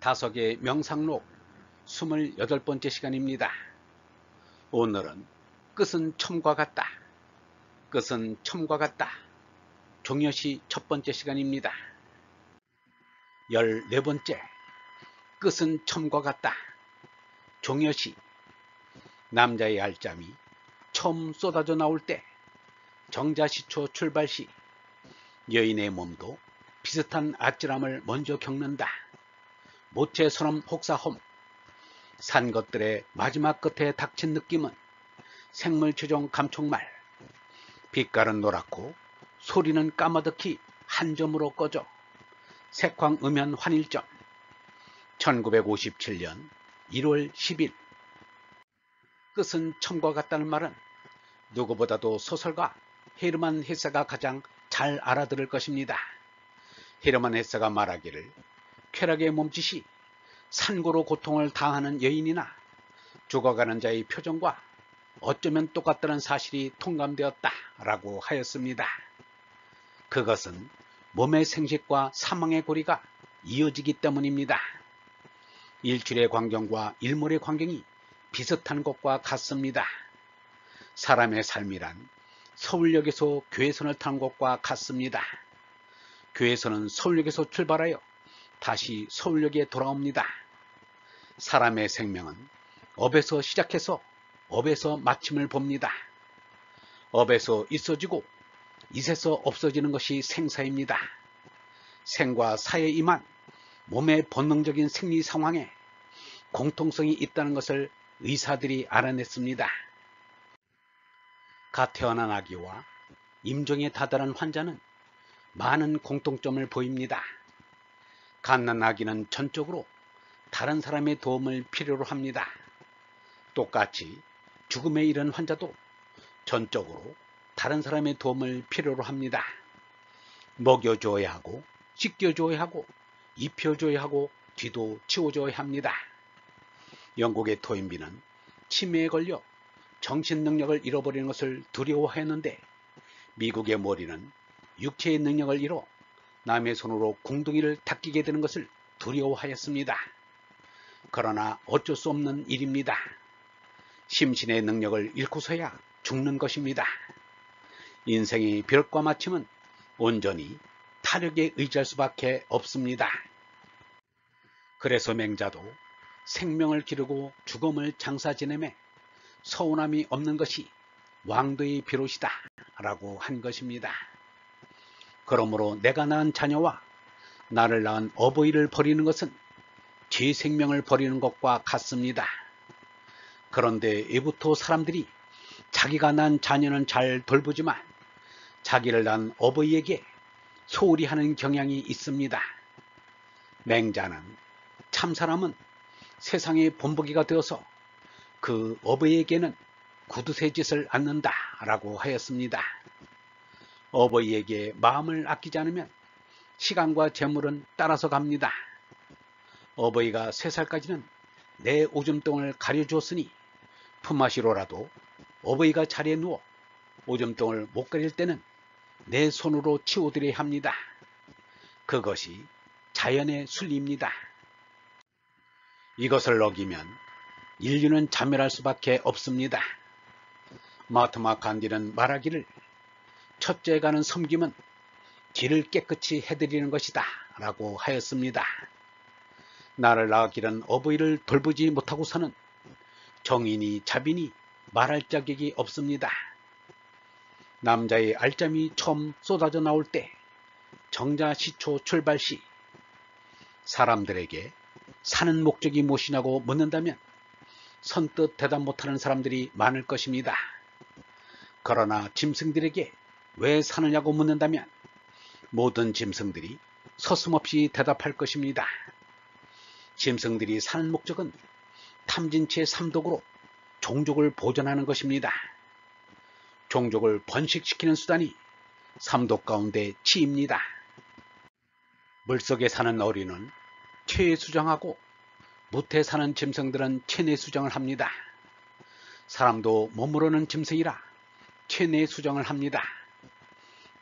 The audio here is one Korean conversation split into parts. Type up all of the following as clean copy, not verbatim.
다섯의 명상록 28번째 시간입니다. 오늘은 끝은 처음과 같다. 끝은 처음과 같다. 종려시 첫 번째 시간입니다. 14번째 끝은 처음과 같다. 종려시 남자의 알짬이 처음 쏟아져 나올 때 정자시초 출발 시 여인의 몸도 비슷한 아찔함을 먼저 겪는다. 모체선엄 혹사험 산 것들의 마지막 끝에 닥친 느낌은 생물체종 감촉말 빛깔은 노랗고 소리는 까마득히 한 점으로 꺼져 색황 음연 환일점 1957년 1월 10일 끝은 처음과 같다는 말은 누구보다도 소설가 헤르만 헤세가 가장 잘 알아들을 것입니다. 헤르만 헤세가 말하기를 쾌락의 몸짓이 산고로 고통을 당하는 여인이나 죽어가는 자의 표정과 어쩌면 똑같다는 사실이 통감되었다 라고 하였습니다. 그것은 몸의 생식과 사망의 고리가 이어지기 때문입니다. 일출의 광경과 일몰의 광경이 비슷한 것과 같습니다. 사람의 삶이란 서울역에서 교회선을 타는 것과 같습니다. 교회선은 서울역에서 출발하여 다시 서울역에 돌아옵니다. 사람의 생명은 업에서 시작해서 업에서 마침을 봅니다. 업에서 있어지고 있에서 없어지는 것이 생사입니다. 생과 사에 임한 몸의 본능적인 생리 상황에 공통성이 있다는 것을 의사들이 알아냈습니다. 갓 태어난 아기와 임종에 다다른 환자는 많은 공통점을 보입니다. 갓난 아기는 전적으로 다른 사람의 도움을 필요로 합니다. 똑같이 죽음에 이른 환자도 전적으로 다른 사람의 도움을 필요로 합니다. 먹여줘야 하고 씻겨줘야 하고 입혀줘야 하고 뒤도 치워줘야 합니다. 영국의 토인비는 치매에 걸려 정신능력을 잃어버리는 것을 두려워했는데 미국의 모리는 육체의 능력을 잃어 남의 손으로 궁둥이를 닦이게 되는 것을 두려워하였습니다. 그러나 어쩔 수 없는 일입니다. 심신의 능력을 잃고서야 죽는 것입니다. 인생의 벼락과 마침은 온전히 타력에 의지할 수밖에 없습니다. 그래서 맹자도 생명을 기르고 죽음을 장사 지내매 서운함이 없는 것이 왕도의 비롯이다 라고 한 것입니다. 그러므로 내가 낳은 자녀와 나를 낳은 어버이를 버리는 것은 제 생명을 버리는 것과 같습니다. 그런데 이부터 사람들이 자기가 낳은 자녀는 잘 돌보지만 자기를 낳은 어버이에게 소홀히 하는 경향이 있습니다. 맹자는 참사람은 세상의 본보기가 되어서 그 어버이에게는 구두쇠 짓을 않는다 라고 하였습니다. 어버이에게 마음을 아끼지 않으면 시간과 재물은 따라서 갑니다. 어버이가 3살까지는 내 오줌똥을 가려주었으니 품앗이로라도 어버이가 자리에 누워 오줌똥을 못 가릴 때는 내 손으로 치워드려야 합니다. 그것이 자연의 순리입니다. 이것을 어기면 인류는 자멸할 수밖에 없습니다. 마하트마 간디는 말하기를 첫째 가는 섬김은 길을 깨끗이 해드리는 것이다 라고 하였습니다. 나를 낳아 기른 어버이를 돌보지 못하고서는 정인이 자빈이 말할 자격이 없습니다. 남자의 알짬이 처음 쏟아져 나올 때 정자시초 출발 시 사람들에게 사는 목적이 무엇이냐고 묻는다면 선뜻 대답 못하는 사람들이 많을 것입니다. 그러나 짐승들에게 왜 사느냐고 묻는다면 모든 짐승들이 서슴없이 대답할 것입니다. 짐승들이 사는 목적은 탐진치의 삼독으로 종족을 보존하는 것입니다. 종족을 번식시키는 수단이 삼독 가운데 치입니다. 물속에 사는 어류는 체내수정하고 무태 사는 짐승들은 체내수정을 합니다. 사람도 몸으로는 짐승이라 체내수정을 합니다.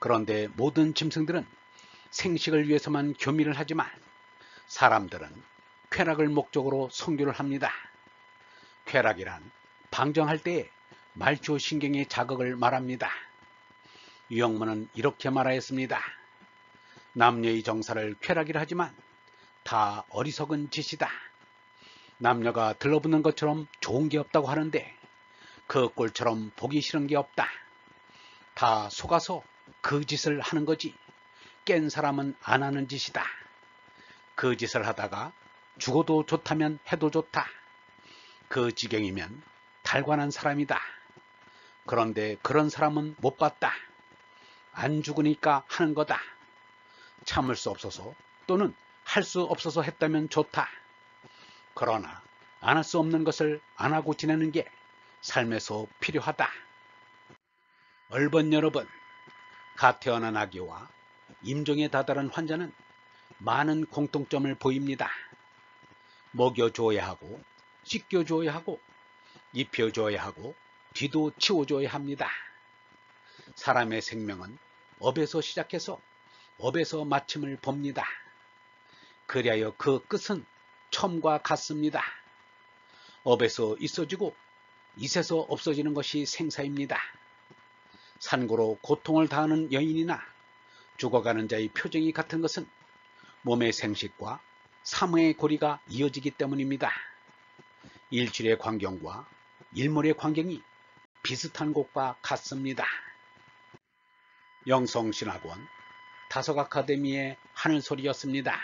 그런데 모든 짐승들은 생식을 위해서만 교미를 하지만 사람들은 쾌락을 목적으로 선교를 합니다. 쾌락이란 방정할 때의 말초 신경의 자극을 말합니다. 유영문은 이렇게 말하였습니다. 남녀의 정사를 쾌락이라 하지만 다 어리석은 짓이다. 남녀가 들러붙는 것처럼 좋은 게 없다고 하는데 그 꼴처럼 보기 싫은 게 없다. 다 속아서 그 짓을 하는 거지 깬 사람은 안 하는 짓이다. 그 짓을 하다가 죽어도 좋다면 해도 좋다. 그 지경이면 달관한 사람이다. 그런데 그런 사람은 못 봤다. 안 죽으니까 하는 거다. 참을 수 없어서 또는 할 수 없어서 했다면 좋다. 그러나 안 할 수 없는 것을 안 하고 지내는 게 삶에서 필요하다. 얼번 여러분, 갓 태어난 아기와 임종에 다다른 환자는 많은 공통점을 보입니다. 먹여줘야 하고 씻겨줘야 하고 입혀줘야 하고 뒤도 치워줘야 합니다. 사람의 생명은 업에서 시작해서 업에서 마침을 봅니다. 그리하여 그 끝은 처음과 같습니다. 업에서 있어지고 있에서 없어지는 것이 생사입니다. 산고로 고통을 당하는 여인이나 죽어가는 자의 표정이 같은 것은 몸의 생식과 사무의 고리가 이어지기 때문입니다. 일출의 광경과 일몰의 광경이 비슷한 것과 같습니다. 영성신학원 다석아카데미의 하늘소리였습니다.